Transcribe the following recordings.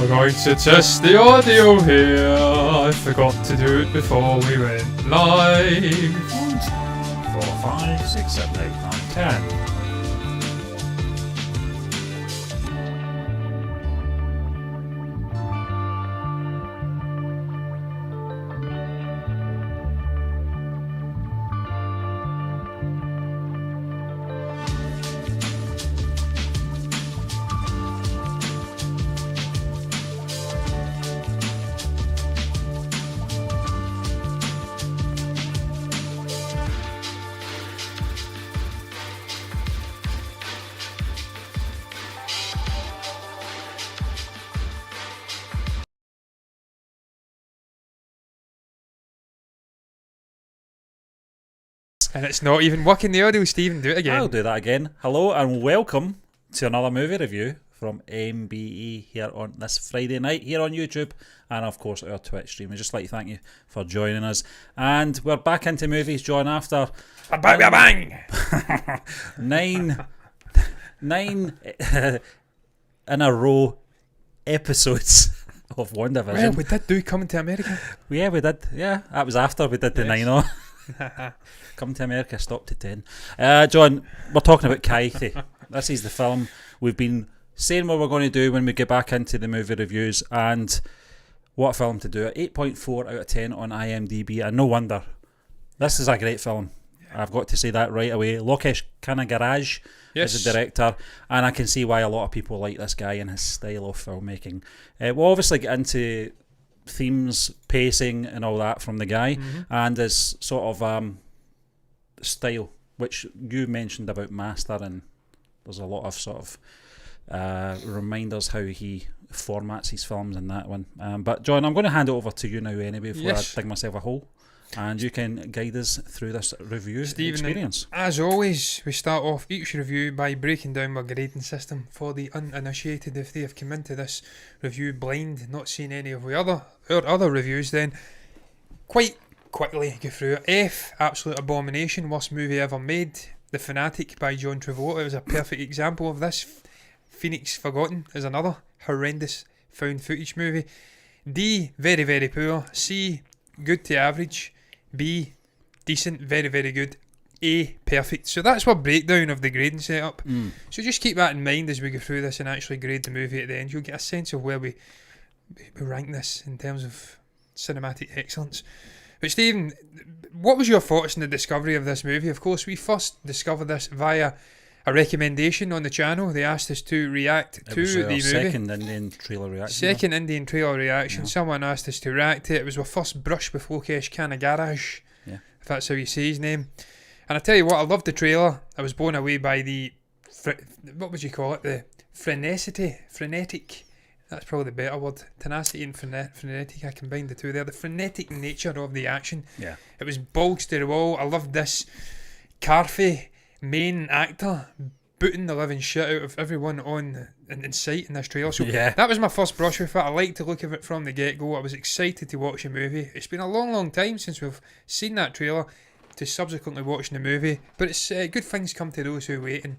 We're going to test the audio here. I forgot to do it before we went live. 1, 2, 3, 4, 5, 6, 7, 8, 9, 10. And it's not even working the audio, Stephen. Do it again. I'll do that again. Hello and welcome to another movie review from MBE here on this Friday night here on YouTube and of course our Twitch stream. I'd just like to thank you for joining us. And we're back into movies, John, after bang! nine in a row episodes of WandaVision. Well, we did do Coming to America. Yeah, we did. Yeah, that was after we did the 9-0. Come to America, stop to 10. John, we're talking about Kaithi. This is the film we've been saying what we're going to do when we get back into the movie reviews, and what a film to do it. 8.4 out of 10 on IMDb, and no wonder. This is a great film. I've got to say that right away. Lokesh Kanagaraj is the director, and I can see why a lot of people like this guy and his style of filmmaking. We'll obviously get into themes, pacing and all that from the guy, and his sort of style, which you mentioned about Master, and there's a lot of sort of reminders how he formats his films in that one. But John, I'm going to hand it over to you now anyway before I dig myself a hole, and you can guide us through this review experience. As always, we start off each review by breaking down our grading system for the uninitiated. If they have come into this review blind, not seen any of our other reviews, then quite quickly go through it. F, absolute abomination, worst movie ever made. The Fanatic by John Travolta was a perfect example of this. Phoenix Forgotten is another horrendous found footage movie. D, very very poor. C, good to average. B, decent, very very good. A, perfect. So that's our breakdown of the grading setup. So just keep that in mind as we go through this and actually grade the movie at the end. You'll get a sense of where we rank this in terms of cinematic excellence. But Stephen, what was your thoughts on the discovery of this movie? Of course, we first discovered this via a recommendation on the channel. They asked us to react to the movie. Second Indian trailer reaction. Indian trailer reaction. Yeah. Someone asked us to react to it. It was our first brush with Lokesh Kanagaraj, if that's how you say his name. And I tell you what, I loved the trailer. I was blown away by the, what would you call it? The frenetic. That's probably the better word. Tenacity and frenetic. I combined the two there. The frenetic nature of the action. Yeah. It was balls to the wall. I loved this Kaithi main actor booting the living shit out of everyone in sight in this trailer. So that was my first brush with it. I liked to look at it from the get-go. I was excited to watch the movie. It's been a long time since we've seen that trailer to subsequently watching the movie. But it's good things come to those who wait, and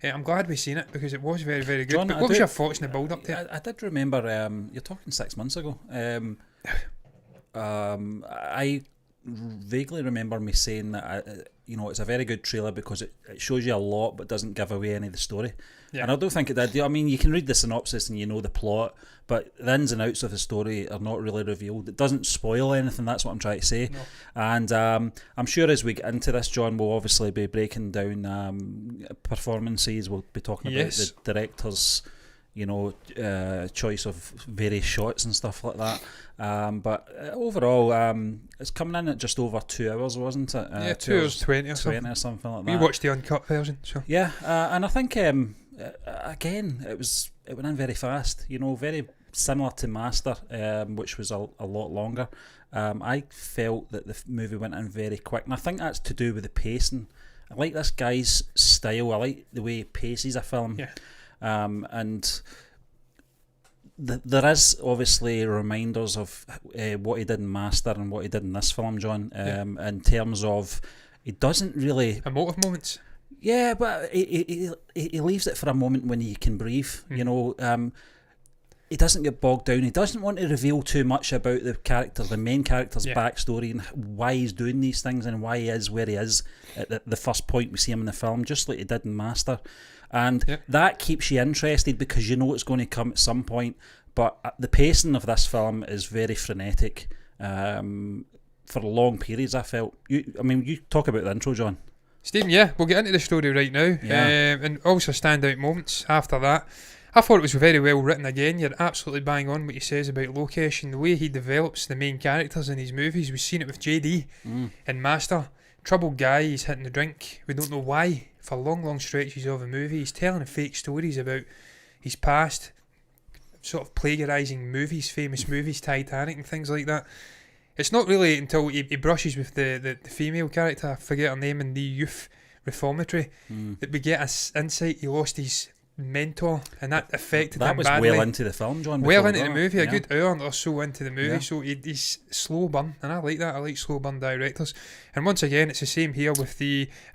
I'm glad we've seen it because it was very, very good. John, but what was your thoughts in the build-up to it? I did remember, you're talking 6 months ago. I vaguely remember me saying that, it's a very good trailer because it shows you a lot but doesn't give away any of the story. Yeah. And I don't think it did. I mean, you can read the synopsis and you know the plot, but the ins and outs of the story are not really revealed. It doesn't spoil anything, that's what I'm trying to say. No. And I'm sure as we get into this, John, we'll obviously be breaking down performances. We'll be talking about the director's choice of various shots and stuff like that. But overall, it's coming in at just over 2 hours, wasn't it? 2 hours 20 or something like that. We watched the uncut version. So. Yeah, and I think, again, it went in very fast, very similar to Master, which was a lot longer. I felt that the movie went in very quick, and I think that's to do with the pacing. I like this guy's style. I like the way he paces a film. Yeah. And there is obviously reminders of what he did in Master and what he did in this film, John, in terms of he doesn't really... Emotive moments. Yeah, but he leaves it for a moment when he can breathe. he doesn't get bogged down. He doesn't want to reveal too much about the main character's backstory and why he's doing these things and why he is where he is at the first point we see him in the film, just like he did in Master. And that keeps you interested because you know it's going to come at some point. But the pacing of this film is very frenetic for long periods, I felt. You talk about the intro, John. Stephen, we'll get into the story right now. And also standout moments after that. I thought it was very well written again. You're absolutely bang on what he says about location, the way he develops the main characters in his movies. We've seen it with JD in Master. Troubled guy, he's hitting the drink. We don't know why. For long stretches of a movie, he's telling fake stories about his past, sort of plagiarising movies, famous movies, Titanic and things like that. It's not really until he brushes with the female character, I forget her name, in the youth reformatory, that we get an insight. He lost his mentor, and that affected him badly. That was well into the film, John. Well into the movie, a good hour or so into the movie. So he's slow burn, and I like that. I like slow burn directors. And once again, it's the same here with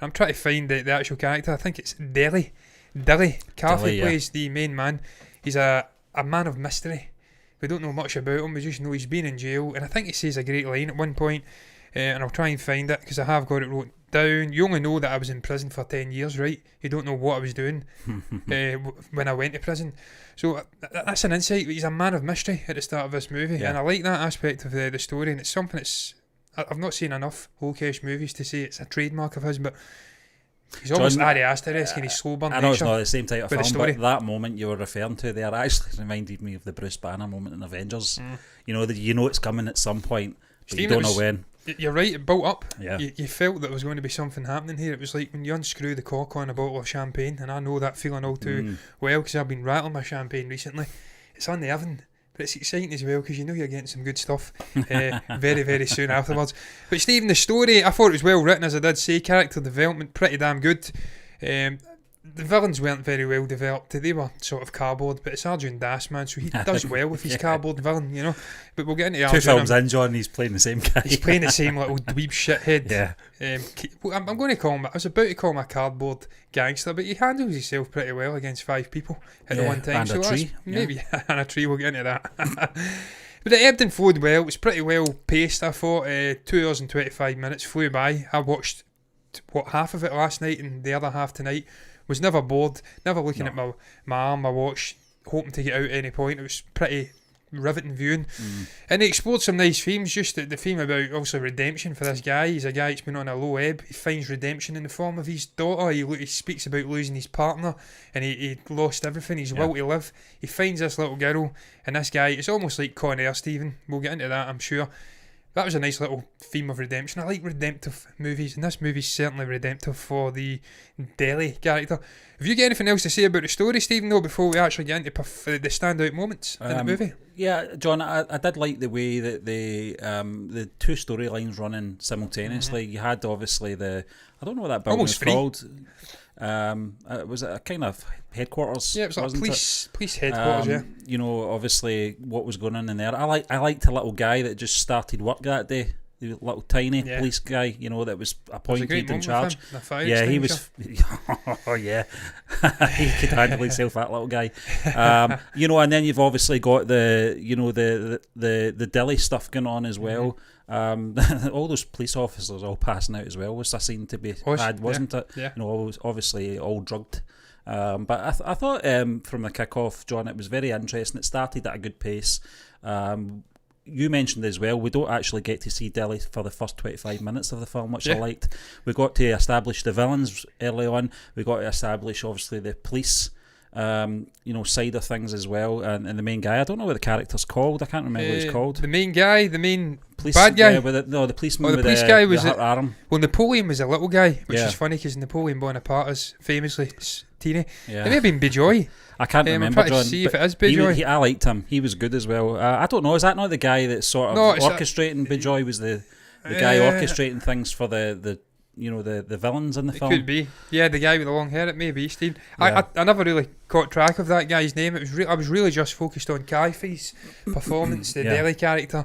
I'm trying to find the actual character. I think it's Dilly. Kaithi plays the main man. He's a man of mystery. We don't know much about him. We just know he's been in jail, and I think he says a great line at one point. And I'll try and find it because I have got it wrote down. You only know that I was in prison for 10 years, right? You don't know what I was doing when I went to prison. So that's an insight. He's a man of mystery at the start of this movie, and I like that aspect of the story. And it's something I've not seen enough Lokesh movies to say it's a trademark of his, but he's almost Ari Asterisk in his slow burn. I know it's not the same type of film, but that moment you were referring to there actually reminded me of the Bruce Banner moment in Avengers. You know it's coming at some point, but you don't know when. You're right, it built up. You felt that there was going to be something happening here. It was like when you unscrew the cork on a bottle of champagne, and I know that feeling all too well because I've been rattling my champagne recently. It's on the oven, but it's exciting as well because you know you're getting some good stuff very, very soon afterwards. But Stephen, the story, I thought it was well written, as I did say. Character development, pretty damn good. The villains weren't very well developed. They were sort of cardboard, but it's Arjun Das, man, so he does well with his cardboard villain, you know. But we'll get into Arjun. 2 films in, John, he's playing the same guy. He's playing the same little dweeb shithead. I'm going to call him, I was about to call him a cardboard gangster, but he handles himself pretty well against 5 people at the one time. And so a tree. Maybe, and a tree, we'll get into that. But it ebbed and flowed well. It was pretty well paced, I thought. 2 hours and 25 minutes flew by. I watched, half of it last night and the other half tonight. Was never bored, never looking at my arm, my watch, hoping to get out at any point. It was pretty riveting viewing. And he explored some nice themes, just the theme about also redemption for this guy. He's a guy that's been on a low ebb. He finds redemption in the form of his daughter. He speaks about losing his partner, and he lost everything, his will to live. He finds this little girl, and this guy, it's almost like Con Air, Stephen. We'll get into that, I'm sure. That was a nice little theme of redemption. I like redemptive movies, and this movie's certainly redemptive for the Delhi character. Have you got anything else to say about the story, Stephen, though, before we actually get into the standout moments in the movie? Yeah, John, I did like the way that the 2 storylines running simultaneously. You had, obviously, I don't know what that building was called. Was it a kind of headquarters? Yeah, it was like police headquarters. You know, obviously what was going on in there. I liked a little guy that just started work that day. The little tiny police guy, you know, that was appointed in charge. He was. Oh yeah, he could handle himself. That little guy, you know. And then you've obviously got the Delhi stuff going on as well. All those police officers all passing out as well was a scene to be had, wasn't it? Yeah. You know, obviously all drugged. But I thought from the kick-off, John, it was very interesting. It started at a good pace. You mentioned as well, we don't actually get to see Delhi for the first 25 minutes of the film, which I liked. We got to establish the villains early on. We got to establish, obviously, the police side of things as well, and the main guy. I don't know what the character's called. I can't remember what he's called. The main guy, the main police, bad guy. The policeman. The police guy was arm. Well, Napoleon was a little guy, which is funny because Napoleon Bonaparte is famously teeny. It may have been Bijoy. I can't remember, I'm trying John. To see if it is Bijoy. I liked him. He was good as well. I don't know. Is that not the guy that's sort of orchestrating? Bijoy was the guy orchestrating things for the villains in the film. It could be. Yeah, the guy with the long hair. It may be, Steve. I never really caught track of that guy's name. I was really just focused on Kaithi's performance, the Delhi character.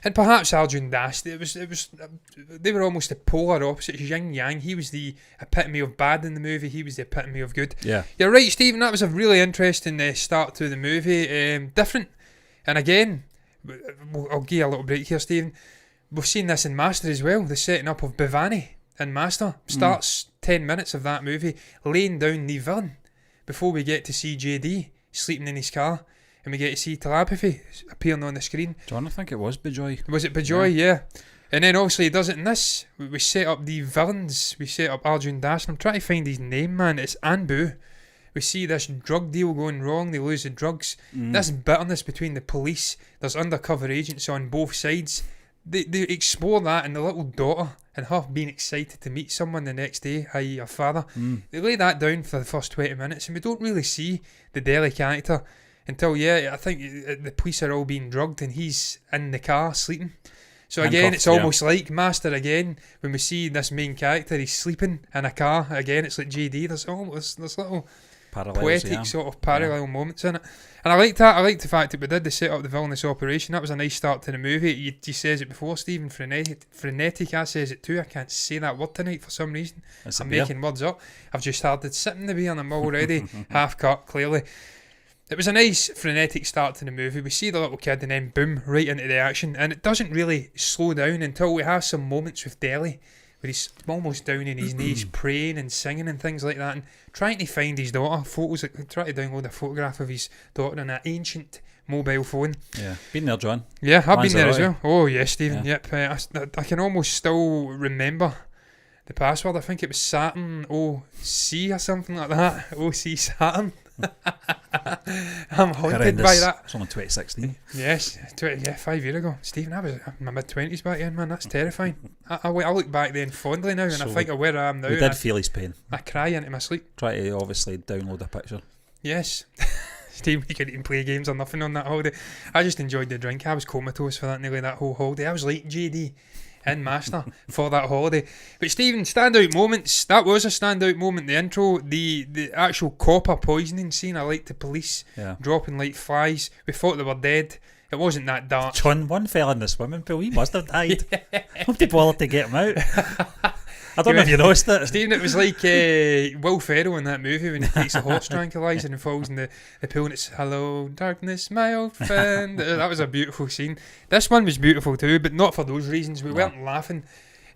And perhaps Arjun Das, they were almost the polar opposites, yin yang. He was the epitome of bad in the movie. He was the epitome of good. Yeah. You're right, Stephen. That was a really interesting start to the movie. Different. And again, I'll give you a little break here, Stephen. We've seen this in Master as well. The setting up of Bhavani in Master starts 10 minutes of that movie laying down the villain before we get to see JD sleeping in his car. And we get to see telepathy appearing on the screen. John, I think it was Bejoy. Was it Bejoy? Yeah. And then obviously he does it in this. We set up the villains. We set up Arjun Das. And I'm trying to find his name, man. It's Anbu. We see this drug deal going wrong. They lose the drugs. This bitterness between the police. There's undercover agents on both sides. They explore that, and the little daughter and her being excited to meet someone the next day, i.e. her father. They lay that down for the first 20 minutes, and we don't really see the Delhi character until, I think the police are all being drugged and he's in the car sleeping. So again, it's almost like Master again. When we see this main character, he's sleeping in a car. Again, it's like JD. There's little Parallels, poetic sort of parallel moments in it. And I liked that. I liked the fact that we did the set up the villainous operation. That was a nice start to the movie. He says it before, Stephen. Frenetic. I says it too. I can't say that word tonight for some reason. I'm making words up. I've just started sipping the beer and I'm already half cut, clearly. It was a nice frenetic start to the movie. We see the little kid and then boom, right into the action. And it doesn't really slow down until we have some moments with Delhi where he's almost down in his knees praying and singing and things like that and trying to find his daughter. Trying to download a photograph of his daughter on an ancient mobile phone. Yeah, been there, John. Yeah, I've been there as well. Oh yes, Stephen. Yep. I can almost still remember the password. I think it was Saturn OC or something like that. OC Saturn. I'm haunted by that. It's only 2016. Yes, 5 years ago. Stephen, I was in my mid-20s back then, man. That's terrifying. I look back then fondly now and I think of where I am now. We did feel his pain. I cry into my sleep. Try to obviously download a picture. Yes. Steve, we couldn't even play games or nothing on that holiday. I just enjoyed the drink. I was comatose for nearly that whole holiday. I was like JD in Master for that holiday. But Stephen, standout moments. That was a standout moment. The intro, the actual copper poisoning scene. I liked the police dropping like flies. We thought they were dead. It wasn't that dark. John, one fell in the swimming pool. He must have died. Nobody bothered to get him out. I don't know if you noticed it. Stephen, it was like Will Ferrell in that movie when he takes a horse tranquilizer and falls in the pool and it's "Hello, darkness, my old friend." That was a beautiful scene. This one was beautiful too, but not for those reasons. We weren't laughing.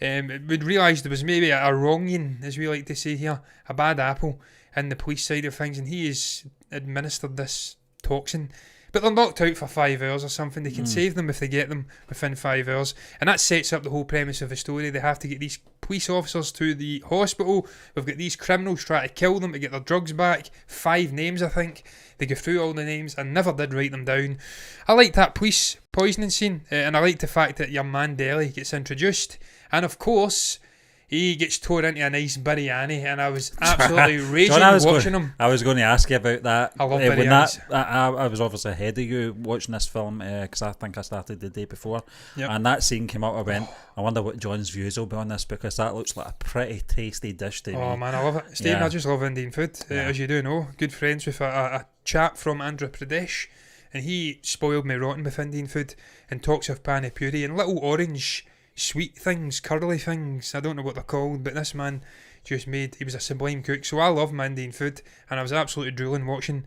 We'd realised there was maybe a wronging, as we like to say here, a bad apple in the police side of things, and he has administered this toxin. But they're knocked out for 5 hours or something. They can save them if they get them within 5 hours. And that sets up the whole premise of the story. They have to get these police officers to the hospital. We've got these criminals trying to kill them to get their drugs back. 5 names, I think. They go through all the names. I never did write them down. I liked that police poisoning scene. And I liked the fact that your man Delhi gets introduced. And of course, he gets torn into a nice biryani, and I was absolutely raging watching him. I was going to ask you about that. I love biryanis. I was obviously ahead of you watching this film because I think I started the day before. Yep. And that scene came up. I wonder what John's views will be on this because that looks like a pretty tasty dish to me. Oh man, I love it. Stephen, I just love Indian food, as you do know. Good friends with a chap from Andhra Pradesh, and he spoiled me rotten with Indian food and talks of pani puri and little orange sweet things, curly things, I don't know what they're called, but this man just he was a sublime cook. So I love my Indian food, and I was absolutely drooling watching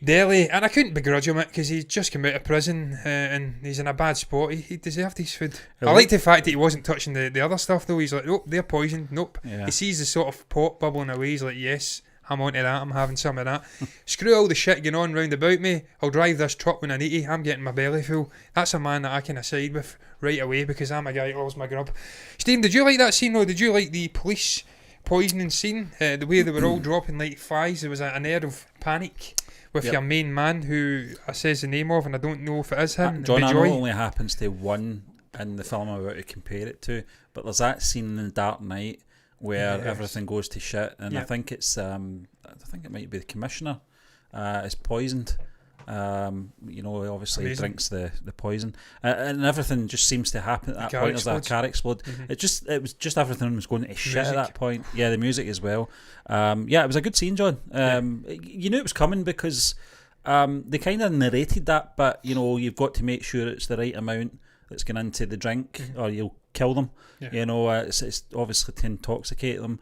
Delhi, and I couldn't begrudge him it because he's just come out of prison and he's in a bad spot. He deserved his food. I like the fact that he wasn't touching the other stuff though. He's like, oh, they're poisoned, nope. He sees the sort of pot bubbling away, he's like, yes, I'm onto that, I'm having some of that. Screw all the shit going on round about me, I'll drive this truck when I need to, I'm getting my belly full. That's a man that I can side with right away because I'm a guy that loves my grub. Stephen, did you like that scene though? Did you like the police poisoning scene? The way they were all dropping like flies, there was an air of panic with your main man who I says the name of and I don't know if it is him. John, I know it only happens to one in the film I'm about to compare it to, but there's that scene in The Dark Knight where everything goes to shit, and I think it's I think it might be the commissioner is poisoned. He obviously drinks the poison, and everything just seems to happen at that point. There's that car explode. It was just everything was going to shit at that point. Yeah, the music as well. It was a good scene, John. You knew it was coming because they kind of narrated that, but you've got to make sure it's the right amount that's going into the drink, or you'll kill them. Yeah. You know, it's obviously to intoxicate them,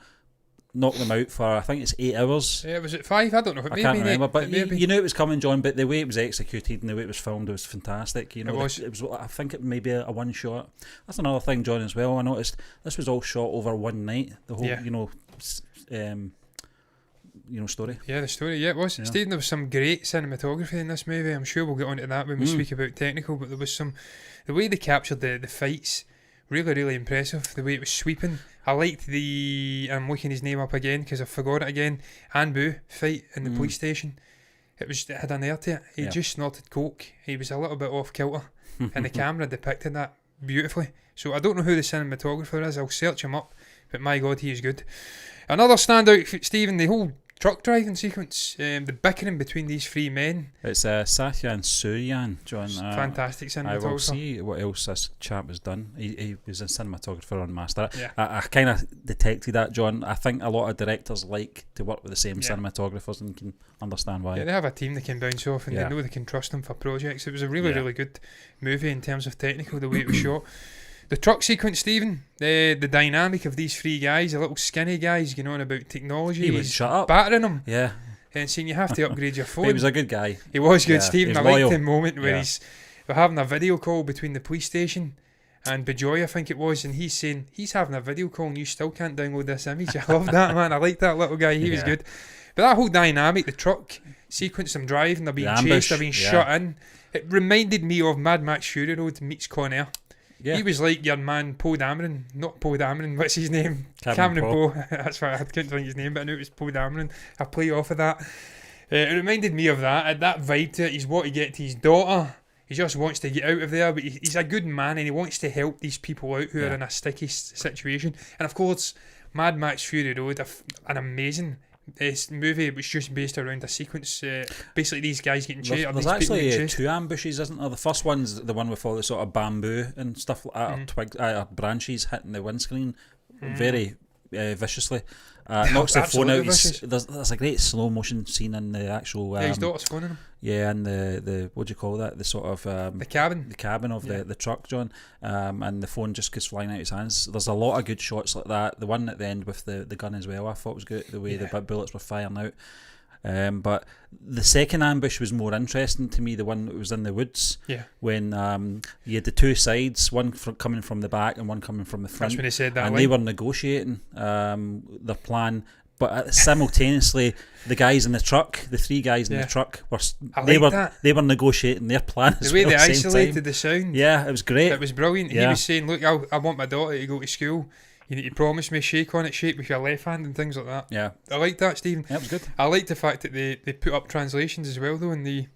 knock them out for, I think it's 8 hours. Yeah, was it 5? I don't know. I can't remember, but you knew it was coming, John. But the way it was executed and the way it was filmed was fantastic. You know, it was. I think it may be a one shot. That's another thing, John, as well. I noticed this was all shot over one night. The whole, story. Yeah, the story. Yeah, it was. Yeah. Stephen, there was some great cinematography in this movie. I'm sure we'll get onto that when we speak about technical. But there was the way they captured the fights. Really, really impressive. The way it was sweeping. I liked I'm looking his name up again because I forgot it again. Anbu fight in the police station. It had an air to it. He just snorted coke. He was a little bit off kilter, and the camera depicted that beautifully. So I don't know who the cinematographer is. I'll search him up. But my God, he is good. Another standout, Stephen, the whole truck driving sequence, the bickering between these three men. It's Satya and Suryan, John. Fantastic cinematographer. I will see what else this chap has done. He was a cinematographer on Master. Yeah. I kind of detected that, John. I think a lot of directors like to work with the same cinematographers and can understand why. Yeah, they have a team they can bounce off and they know they can trust them for projects. It was a really, really good movie in terms of technical, the way it was shot. The truck sequence, Stephen, the dynamic of these three guys, the little skinny guys going on about technology. He was shut up. Battering them. Yeah. And saying you have to upgrade your phone. He was a good guy. He was good, Stephen. I liked the moment where we're having a video call between the police station and Bejoy, I think it was, and he's saying he's having a video call and you still can't download this image. I love that, man. I like that little guy. He was good. But that whole dynamic, the truck sequence, them driving, they're being chased, they're being shut in. It reminded me of Mad Max Fury Road meets Con Air. Yeah. He was like your man Poe Dameron, not Poe Dameron, what's his name? Cameron Poe. That's why I couldn't think his name, but I knew it was Poe Dameron. I play off of that. It reminded me of that. Had that vibe to it. He's what to get to his daughter. He just wants to get out of there, but he's a good man and he wants to help these people out who are in a sticky situation. And of course, Mad Max Fury Road, an amazing movie. It was just based around a sequence. Basically, these guys getting chased. There's actually 2 ambushes, isn't there? The first one's the one with all the sort of bamboo and stuff like that, or twigs, branches hitting the windscreen very viciously. Knocks the phone out. There's a great slow motion scene in the actual. His daughter's phoning him. Yeah, and the what do you call that? The sort of the cabin. The cabin of the truck, John. And the phone just goes flying out of his hands. There's a lot of good shots like that. The one at the end with the gun as well, I thought was good. The way the bullets were firing out. But the second ambush was more interesting to me. The one that was in the woods. Yeah. When you had the 2 sides, one coming from the back and one coming from the front. That's when he said that. And they were negotiating their plan. But simultaneously, the guys in the truck, the 3 guys in the truck, they were negotiating their plan as well. The way they isolated the sound. Yeah, it was great. It was brilliant. Yeah. He was saying, look, I want my daughter to go to school. You need to promise me, shake on it, shake with your left hand and things like that. Yeah. I like that, Stephen. Yeah, it was good. I like the fact that they put up translations as well, though, in the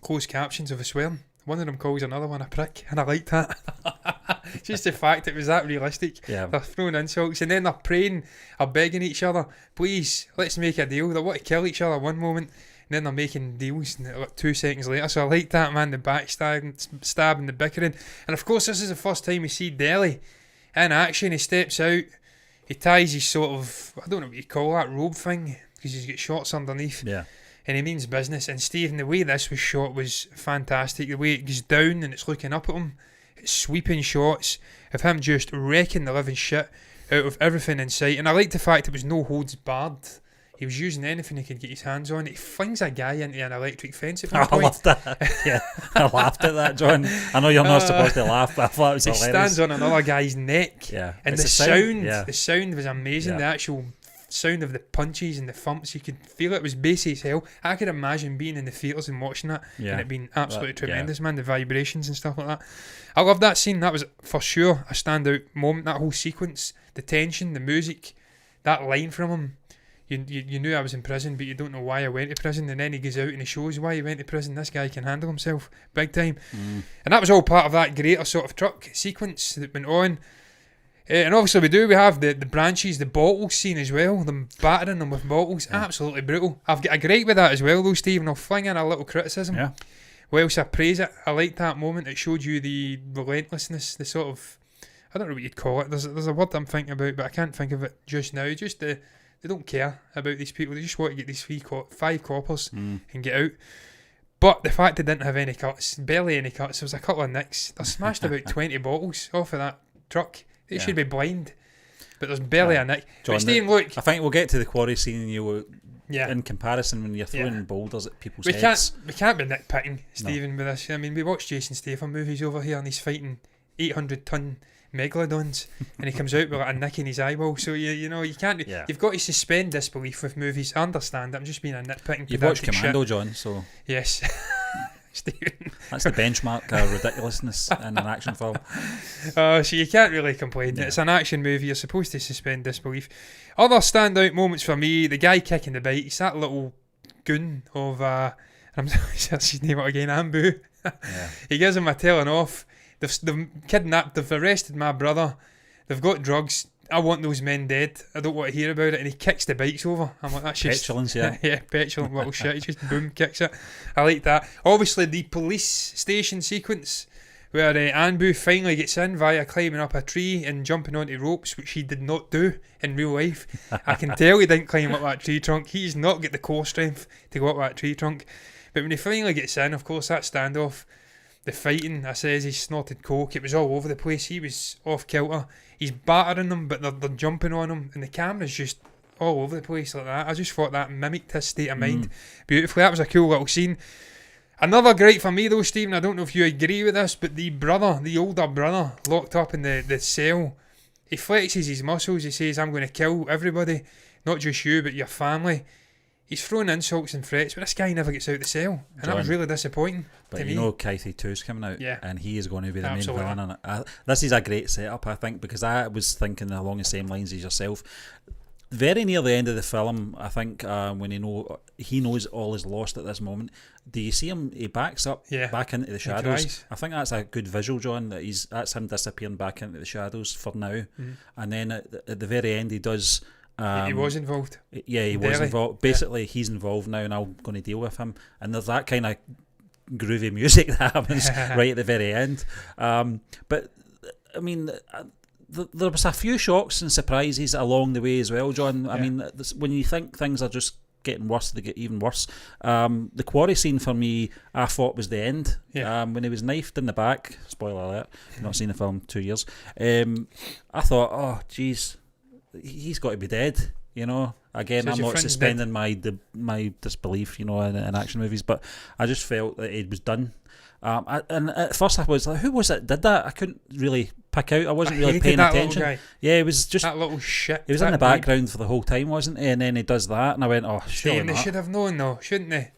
closed captions of the swearing. One of them calls another one a prick, and I like that. Just the fact it was that realistic. Yeah. They're throwing insults, and then they're praying, or begging each other, please, let's make a deal. They want to kill each other one moment, and then they're making deals like 2 seconds later. So I like that, man, the backstabbing, the bickering. And of course, this is the first time we see Deli in action. He steps out, he ties his sort of, I don't know what you call that, robe thing, because he's got shorts underneath. Yeah. And he means business. And Stephen, the way this was shot was fantastic. The way it goes down and it's looking up at him. It's sweeping shots of him just wrecking the living shit out of everything in sight. And I like the fact it was no holds barred. He was using anything he could get his hands on. He flings a guy into an electric fence at one point. I loved that. Yeah, I laughed at that, John. I know you're not supposed to laugh, but I thought it was hilarious. He stands on another guy's neck. Yeah. And the sound was amazing. Yeah. The actual sound of the punches and the thumps, you could feel it was bassy as hell. I could imagine being in the theatres and watching that and it being absolutely tremendous, man. The vibrations and stuff like that. I love that scene. That was for sure a standout moment. That whole sequence, the tension, the music, that line from him. You knew I was in prison, but you don't know why I went to prison. And then he goes out and he shows why he went to prison. This guy can handle himself big time. And that was all part of that greater sort of truck sequence that went on. And obviously we have the branches, the bottles scene as well, them battering them with bottles. Absolutely brutal. I've got a gripe with that as well though, Stephen. I'll fling in a little criticism. Yeah. Whilst I praise it, I liked that moment. It showed you the relentlessness, the sort of, I don't know what you'd call it. There's a word I'm thinking about, but I can't think of it just now. Just they don't care about these people. They just want to get these 5 coppers and get out. But the fact they didn't have any cuts, barely any cuts, there was a couple of nicks. They smashed about 20 bottles off of that truck. They should be blind. But there's barely a nick. John, but Stephen, look, I think we'll get to the quarry scene and you yeah. in comparison when you're throwing boulders at people's heads. We can't be nitpicking, Stephen, with this. I mean, we watch Jason Statham movies over here and he's fighting 800-ton megalodons and he comes out with like a nick in his eyeball. So you know you can't. Yeah. You've got to suspend disbelief with movies. I understand. I'm just being a nitpicking. You've watched Commando, shit. John. So yes, Stephen. That's the benchmark of ridiculousness in an action film. So you can't really complain. Yeah. It's an action movie. You're supposed to suspend disbelief. Other standout moments for me: the guy kicking the bikes, that little goon of I'm searching his name out again, Ambu. Yeah. He gives him a telling off. They've kidnapped, they've arrested my brother, they've got drugs, I want those men dead, I don't want to hear about it, and he kicks the bikes over. I'm like, that's just Petulance, yeah. yeah, petulant little shit. He just boom kicks it. I like that. Obviously the police station sequence where Anbu finally gets in via climbing up a tree and jumping onto ropes, which he did not do in real life. I can tell he didn't climb up that tree trunk. He's not got the core strength to go up that tree trunk. But when he finally gets in, of course, that standoff, the fighting, I says he snorted coke, it was all over the place. He was off kilter. He's battering them, but they're jumping on him, and the camera's just all over the place like that. I just thought that mimicked his state of mind beautifully. That was a cool little scene. Another great for me though, Stephen, I don't know if you agree with this, but the older brother, locked up in the cell, he flexes his muscles, he says, I'm going to kill everybody, not just you, but your family. He's throwing insults and threats, but this guy never gets out of the cell. And that was really disappointing but to you me. know Kaithi 2's coming out, and he is going to be the main villain in it. This is a great setup, I think, because I was thinking along the same lines as yourself. Very near the end of the film, I think, when he knows all is lost at this moment, do you see him? He backs up back into the shadows. I think that's a good visual, John, that's him disappearing back into the shadows for now. And then at the very end, he does... he was involved. Yeah, he was involved. Basically, he's involved now, and I'm going to deal with him. And there's that kind of groovy music that happens right at the very end. But I mean, there was a few shocks and surprises along the way as well, John. I mean, when you think things are just getting worse, they get even worse. The quarry scene for me, I thought was the end. When he was knifed in the back. Spoiler alert. I've not seen the film 2 years. I thought, oh, geez. He's got to be dead, you know. Again, so I'm not suspending my disbelief, you know, in action movies, but I just felt that it was done. And at first I was like, who was it did that? I couldn't really pick out. I wasn't really paying attention. Yeah, it was just that little shit. He was in the background for the whole time, wasn't he? And then he does that, and I went, oh, surely not. They should have known though, shouldn't they?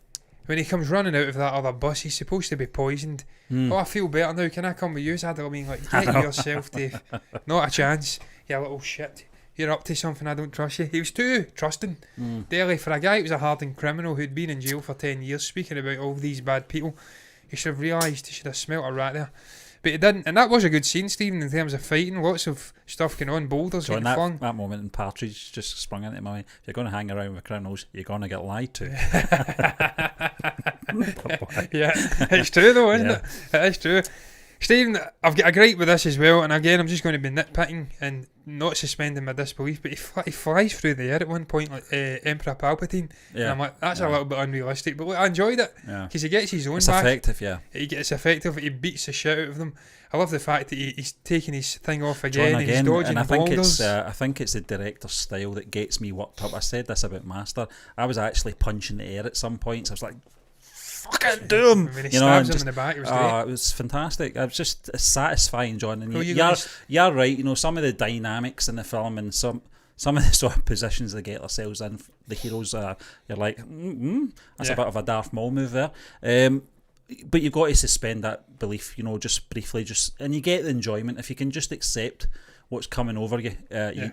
When he comes running out of that other bus, he's supposed to be poisoned. Oh, I feel better now. Can I come with you? I mean, like, get yourself, Dave. Not a chance. You little shit. You're up to something, I don't trust you. He was too trusting. Daily, for a guy who was a hardened criminal who'd been in jail for 10 years speaking about all these bad people, he should have realised, he should have smelt a rat there. But he didn't, and that was a good scene, Stephen, in terms of fighting. Lots of stuff going on, boulders getting flung. That moment in Partridge just sprung into my mind. If you're going to hang around with criminals, you're going to get lied to. Yeah, it's true though, isn't it? It is true. Stephen, I've got a gripe with this as well, and again, I'm just going to be nitpicking and not suspending my disbelief, but he flies through the air at one point like Emperor Palpatine, and I'm like, that's a little bit unrealistic, but look, I enjoyed it, because he gets his own it's back. It's effective, It's effective, he beats the shit out of them. I love the fact that he's taking his thing off again, and he's dodging and I think it's the director's style that gets me worked up. I said this about Master, I was actually punching the air at some points. I was like, fucking do him! When he stabs him in the back, it was great. It was fantastic. It was just satisfying, John. And you're right. You know, some of the dynamics in the film and some of the sort of positions they get themselves in, the heroes you're like, that's a bit of a Darth Maul move there. But you've got to suspend that belief, you know, just briefly, and you get the enjoyment if you can just accept what's coming over you.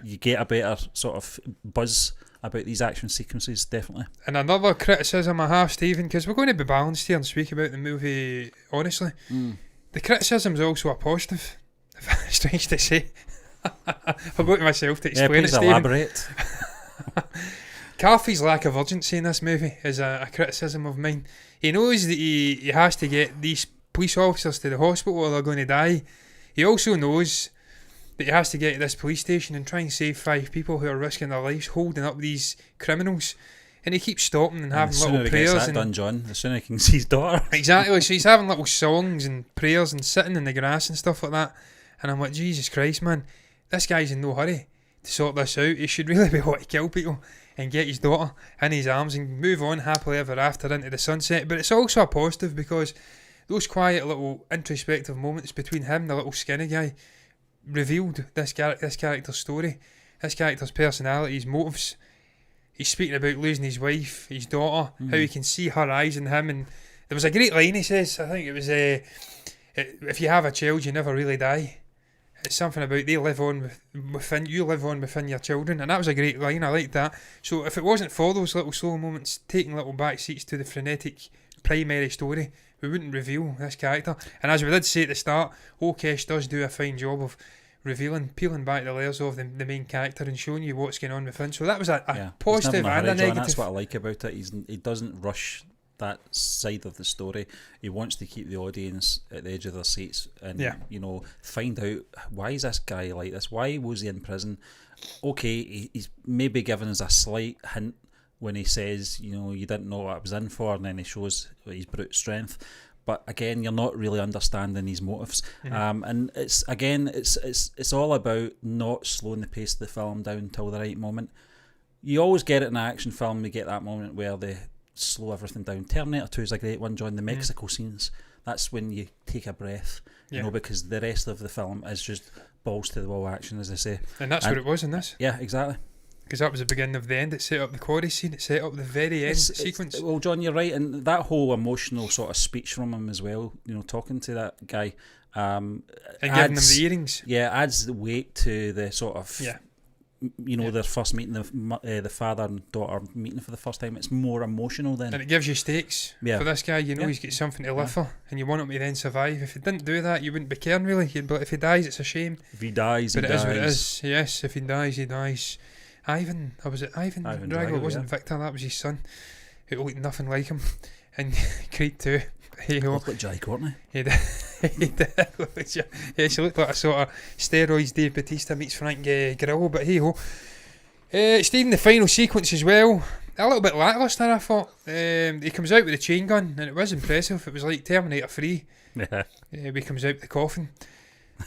You get a better sort of buzz about these action sequences, definitely. And another criticism I have, Stephen, because we're going to be balanced here and speak about the movie honestly, the criticism is also a positive. Strange to say. I'll go to myself to explain it, Stephen. Elaborate. Kaifi's lack of urgency in this movie is a criticism of mine. He knows that he has to get these police officers to the hospital or they're going to die. He also knows that he has to get to this police station and try and save 5 people who are risking their lives holding up these criminals. and he keeps stopping and And having the sooner little he prayers. gets that done, John, the sooner he can see his daughter. Exactly, so he's having little songs and prayers and sitting in the grass and stuff like that. And I'm like, Jesus Christ, man, this guy's in no hurry to sort this out. He should really be wanting to kill people and get his daughter in his arms and move on happily ever after into the sunset. But it's also a positive because those quiet little introspective moments between him and the little skinny guy revealed this character's story, this character's personality, his motives. He's speaking about losing his wife, his daughter, how he can see her eyes in him. And there was a great line he says, I think it was, if you have a child, you never really die. It's something about they live on within, you live on within your children. And that was a great line, I liked that. So if it wasn't for those little slow moments, taking little back seats to the frenetic primary story, we wouldn't reveal this character. And as we did say at the start, Kesh does do a fine job of peeling back the layers of the main character and showing you what's going on within. So that was a positive and a negative. That's what I like about it. He doesn't rush that side of the story. He wants to keep the audience at the edge of their seats and find out, why is this guy like this? Why was he in prison? Okay, he's maybe given us a slight hint when he says, you didn't know what I was in for, and then he shows his brute strength. But again, you're not really understanding his motives. And it's all about not slowing the pace of the film down until the right moment. You always get it in an action film. You get that moment where they slow everything down. Terminator 2 is a great one, John. The Mexico scenes, that's when you take a breath, because the rest of the film is just balls to the wall action, as they say. And that's what it was in this. Yeah, exactly. Because that was the beginning of the end. It set up the quarry scene. It set up the very end sequence. Well, John, you're right, and that whole emotional sort of speech from him as well. talking to that guy, and giving them the earrings. Yeah, adds the weight to the sort of their first meeting, the father and daughter meeting for the first time. It's more emotional then, and it gives you stakes for this guy. He's got something to live for, and you want him to then survive. If he didn't do that, you wouldn't be caring really. But if he dies, it's a shame. If he dies, but he dies. But it is what it is. Yes, if he dies, he dies. Ivan Drago? It wasn't Victor. That was his son, who looked nothing like him. And Creed 2. He looked like Jai Courtney. He did. Yes, he looked like a sort of steroids Dave Bautista meets Frank Grillo. But hey ho. Stephen, the final sequence as well, a little bit lacklustre, I thought. He comes out with a chain gun, and it was impressive. It was like Terminator 3. Yeah. He comes out with the coffin.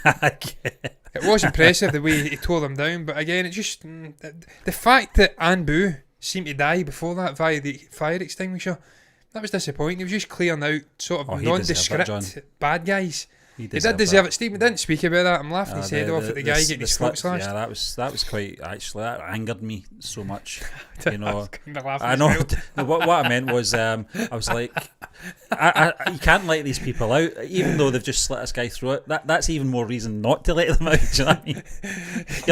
It was impressive the way he tore them down, but again, it just the fact that Anbu seemed to die before that via the fire extinguisher, that was disappointing. He was just clearing out sort of nondescript bad guys. He did deserve it. Stephen didn't speak about that. I'm laughing his head off at the guy getting his throat slashed. Yeah, that was quite, actually, that angered me so much. I know. Well. What I meant was, I was like, you can't let these people out, even though they've just slit this guy through it. That's even more reason not to let them out. Do you know what I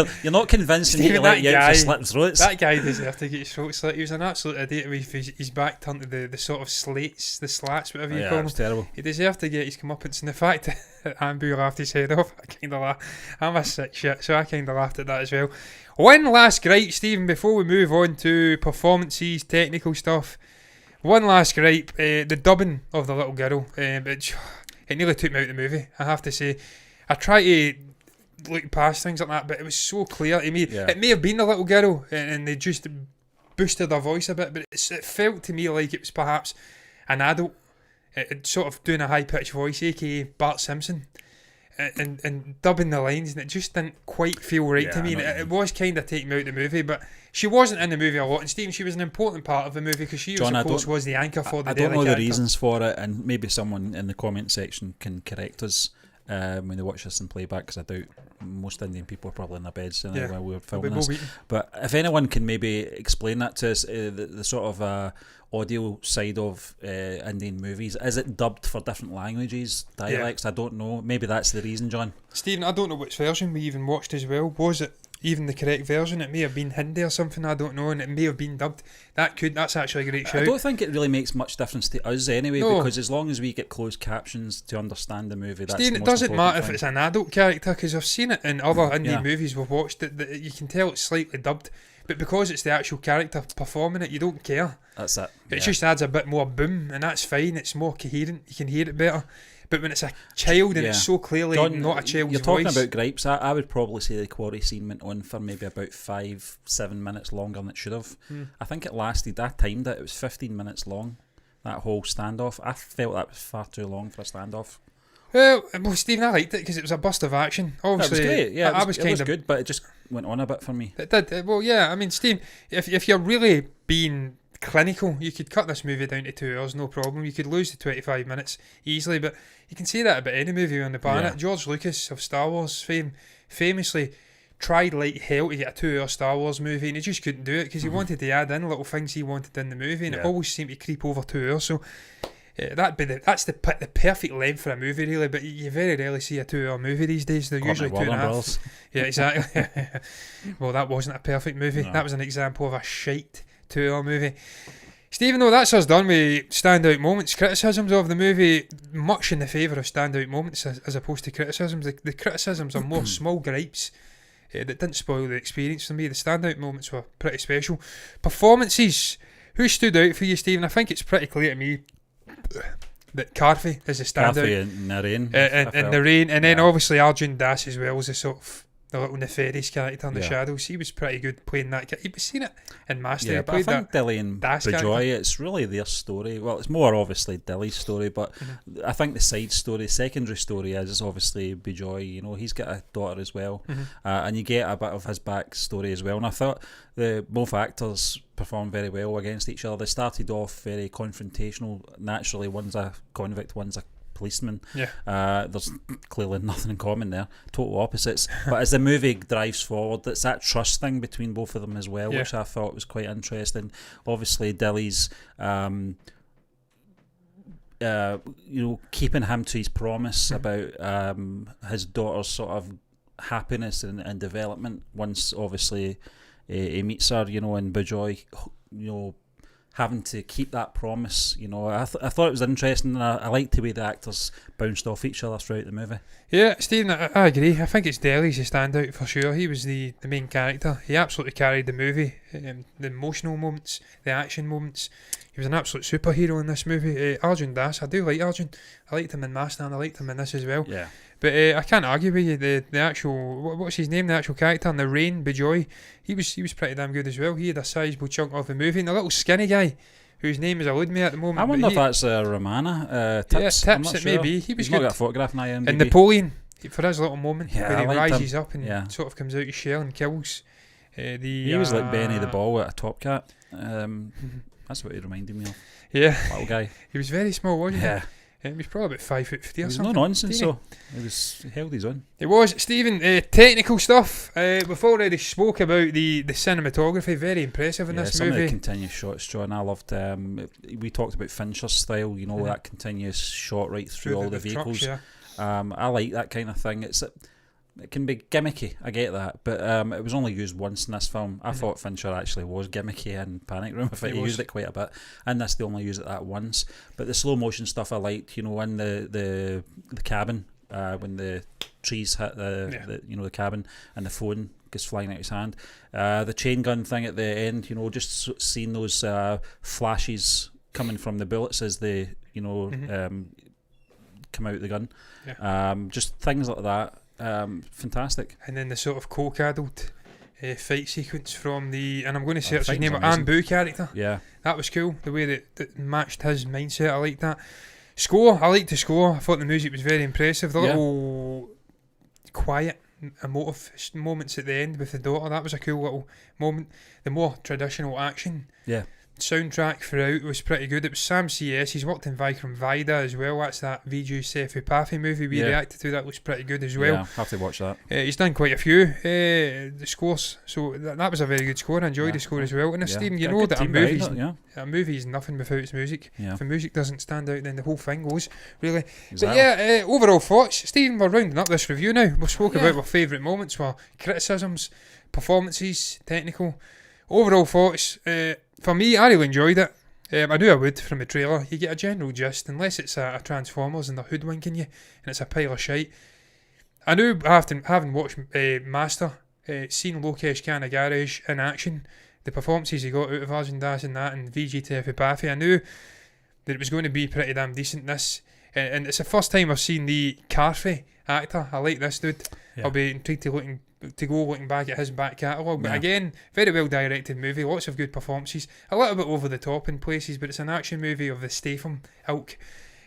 mean? You're not convincing me to let you out for slitting throats. That guy deserved to get his throat slit. He was an absolute idiot with his back turned to the sort of slats, whatever you call them. It was terrible. He deserved to get his comeuppance, and the fact that Ambu laughed his head off, I kind of laughed. I'm a sick shit, so I kind of laughed at that as well. One last gripe, Stephen, before we move on to performances, technical stuff. One last gripe, the dubbing of the little girl. It nearly took me out of the movie, I have to say. I try to look past things like that, but it was so clear to me. It may have been the little girl, and they just boosted her voice a bit, but it felt to me like it was perhaps an adult. Sort of doing a high-pitched voice, aka Bart Simpson, and dubbing the lines, and it just didn't quite feel right to me. It was kind of taking me out of the movie, but she wasn't in the movie a lot. And Stephen, she was an important part of the movie because she, John, of course, was the anchor for the. I don't know the reasons for it, and maybe someone in the comment section can correct us when they watch this in playback, because I doubt most Indian people are probably in their beds while we were filming this. But if anyone can maybe explain that to us, the sort of audio side of Indian movies, is it dubbed for different languages, dialects? I don't know. Maybe that's the reason, John. Stephen, I don't know which version we even watched as well. Was it even the correct version? It may have been Hindi or something, I don't know, and it may have been dubbed. That's actually a great shout. I don't think it really makes much difference to us anyway, because as long as we get closed captions to understand the movie, that's Stephen, the most it doesn't matter thing. If it's an adult character, because I've seen it in other Indian movies we've watched, that you can tell it's slightly dubbed but because it's the actual character performing it, you don't care. That's it. It just adds a bit more boom, and that's fine. It's more coherent. You can hear it better. But when it's a child and it's so clearly John, not a child's you're talking voice. about gripes. I would probably say the quarry scene went on for maybe about 5-7 minutes longer than it should have. I think it lasted, I timed it, it was 15 minutes long, that whole standoff. I felt that was far too long for a standoff. Well, Stephen, I liked it because it was a burst of action. Obviously, it was great. Yeah, it was kind of good, but it just went on a bit for me. It did. Well, yeah. I mean, Steve, if you're really being clinical, you could cut this movie down to 2 hours, no problem. You could lose the 25 minutes easily, but you can say that about any movie on the planet. Yeah. George Lucas of Star Wars fame famously tried like hell to get a 2 hour Star Wars movie, and he just couldn't do it because he wanted to add in little things he wanted in the movie, and it always seemed to creep over 2 hours. So that's the perfect length for a movie, really. But you very rarely see a 2 hour movie these days. They're usually 2.5. Yeah, exactly. Well, that wasn't a perfect movie. No. That was an example of a shite 2 hour movie. Stephen, though, that's us done with standout moments. Criticisms of the movie, much in the favour of standout moments as opposed to criticisms. The criticisms are more small gripes that didn't spoil the experience for me. The standout moments were pretty special. Performances, who stood out for you, Stephen? I think it's pretty clear to me that Kaithi is a standout. Kaithi in the rain. In the rain, and then obviously Arjun Das as well as a sort of the little nefarious character in the shadows. He was pretty good playing that. You've seen it in Master. Yeah, but I think Dilly and Bejoy, it's really their story. Well, it's more obviously Dilly's story, but I think the side story, secondary story is obviously Bejoy. You know, he's got a daughter as well, and you get a bit of his backstory as well. And I thought both actors performed very well against each other. They started off very confrontational. Naturally, one's a convict, one's a policeman. There's clearly nothing in common there, total opposites. But as the movie drives forward, it's that trust thing between both of them as well, which I thought was quite interesting. Obviously Dilly's keeping him to his promise about his daughter's sort of happiness and development once obviously he meets her, and Bejoy, having to keep that promise. I thought it was interesting, and I liked the way the actors bounced off each other throughout the movie. Yeah, Stephen, I agree. I think it's Dilly's a standout for sure. He was the main character. He absolutely carried the movie. The emotional moments, the action moments. He was an absolute superhero in this movie. Arjun Das, I do like Arjun. I liked him in Master, and I liked him in this as well. Yeah. But I can't argue with you. The actual, what's his name? The actual character in the rain, Bejoy. He was pretty damn good as well. He had a sizable chunk of the movie. And the little skinny guy, whose name is eluding me at the moment. I wonder if that's Romana. Tips. Yeah, Tips. It may be. He was good. Not got a photograph now. And Napoleon, for his little moment where he rises him. up and sort of comes out his shell and kills. He was like Benny the Ball at a Top Cat. That's what he reminded me of. Yeah, little guy. He was very small, wasn't he? Yeah. He was probably about 5'3" or something. It was no nonsense, so he held his own. It was. Stephen, technical stuff. We've already spoke about the cinematography. Very impressive in this movie. Some of the continuous shots, John. I loved. We talked about Fincher's style. That continuous shot right through all the vehicles. Trucks, I like that kind of thing. It can be gimmicky, I get that, but it was only used once in this film. I thought Fincher actually was gimmicky in Panic Room. He used it quite a bit, and this they only used it that once. But the slow motion stuff I liked, in the cabin when the trees hit the cabin and the phone goes flying out his hand. The chain gun thing at the end, just seeing those flashes coming from the bullets as they come out the gun. Just things like that. Fantastic. And then the sort of coke-addled fight sequence from and I'm going to search his name, Ambu character. Yeah, that was cool. The way that matched his mindset, I liked that. Score, I liked the score. I thought the music was very impressive. The little quiet, emotive moments at the end with the daughter, that was a cool little moment. The more traditional action. Yeah. Soundtrack throughout was pretty good. It was Sam C.S. He's worked in Vikram Vaida as well. That's that Viju Sefu Pathy movie we reacted to. That looks pretty good as well. Yeah, have to watch that. He's done quite a few the scores, so that was a very good score. I enjoyed the score as well. And Stephen, you know that a movie is nothing without its music. Yeah. If the music doesn't stand out, then the whole thing goes, really. Exactly. But overall thoughts, Stephen, we're rounding up this review now. We've spoken about our favourite moments, our criticisms, performances, technical. Overall thoughts, for me, I really enjoyed it. I knew I would from the trailer. You get a general gist, unless it's a Transformers and they're hoodwinking you and it's a pile of shite. I knew, having watched Master, seen Lokesh Kanagaraj in action. The performances he got out of Arjun Das and that, and Vijay Tepathi, I knew that it was going to be pretty damn decent. This, and it's the first time I've seen the Kaithi actor. I like this dude. Yeah. I'll be intrigued to go looking back at his back catalogue. But Yeah. again, very well directed movie, lots of good performances, a little bit over the top in places, but it's an action movie of the Statham ilk.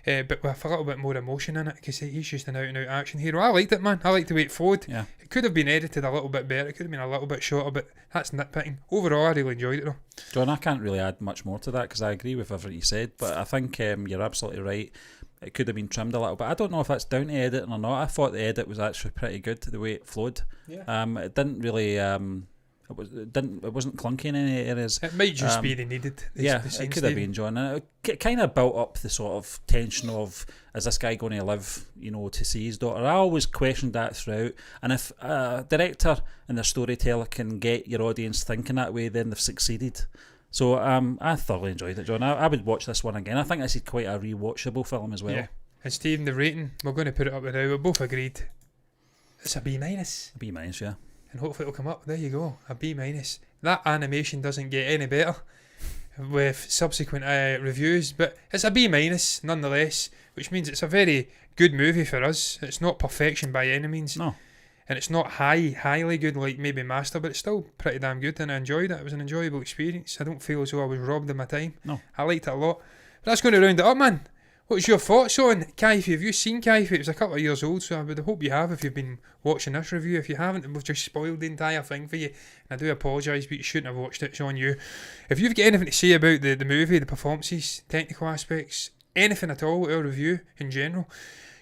But with a little bit more emotion in it, because he's just an out-and-out action hero. I liked it, man. I liked the way it flowed. Yeah. It could have been edited a little bit better. It could have been a little bit shorter, but that's nitpicking. Overall, I really enjoyed it, though. John, I can't really add much more to that because I agree with everything you said, but I think you're absolutely right. It could have been trimmed a little bit. I don't know if that's down to editing or not. I thought the edit was actually pretty good, the way it flowed. Yeah. It didn't really... It wasn't clunky in any areas. It might just be they needed. It could have been, John. And it kind of built up the sort of tension of, is this guy going to live, to see his daughter? I always questioned that throughout. And if a director and their storyteller can get your audience thinking that way, then they've succeeded. So I thoroughly enjoyed it, John. I would watch this one again. I think this is quite a rewatchable film as well. Yeah. And Stephen, the rating, we're going to put it up now. We both agreed. It's a B minus. A B minus, yeah. And hopefully it'll come up. There you go, a B minus. That animation doesn't get any better with subsequent reviews, but it's a B minus nonetheless, which means it's a very good movie for us. It's not perfection by any means. No. And it's not highly good like maybe Master, but it's still pretty damn good, and I enjoyed it. It was an enjoyable experience. I don't feel as though I was robbed of my time. No. I liked it a lot. But that's going to round it up, man. What's your thoughts on Kaithi? Have you seen Kaithi? It was a couple of years old, so I would hope you have if you've been watching this review. If you haven't, we've just spoiled the entire thing for you. And I do apologise, but you shouldn't have watched it. It's on you. If you've got anything to say about the movie, the performances, technical aspects, anything at all, our review in general,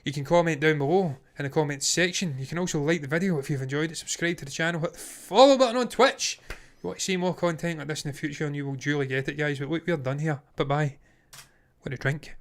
you can comment down below in the comments section. You can also like the video if you've enjoyed it, subscribe to the channel, hit the follow button on Twitch. If you want to see more content like this in the future, and you will duly get it, guys. But look, we're done here. Bye-bye. What a drink.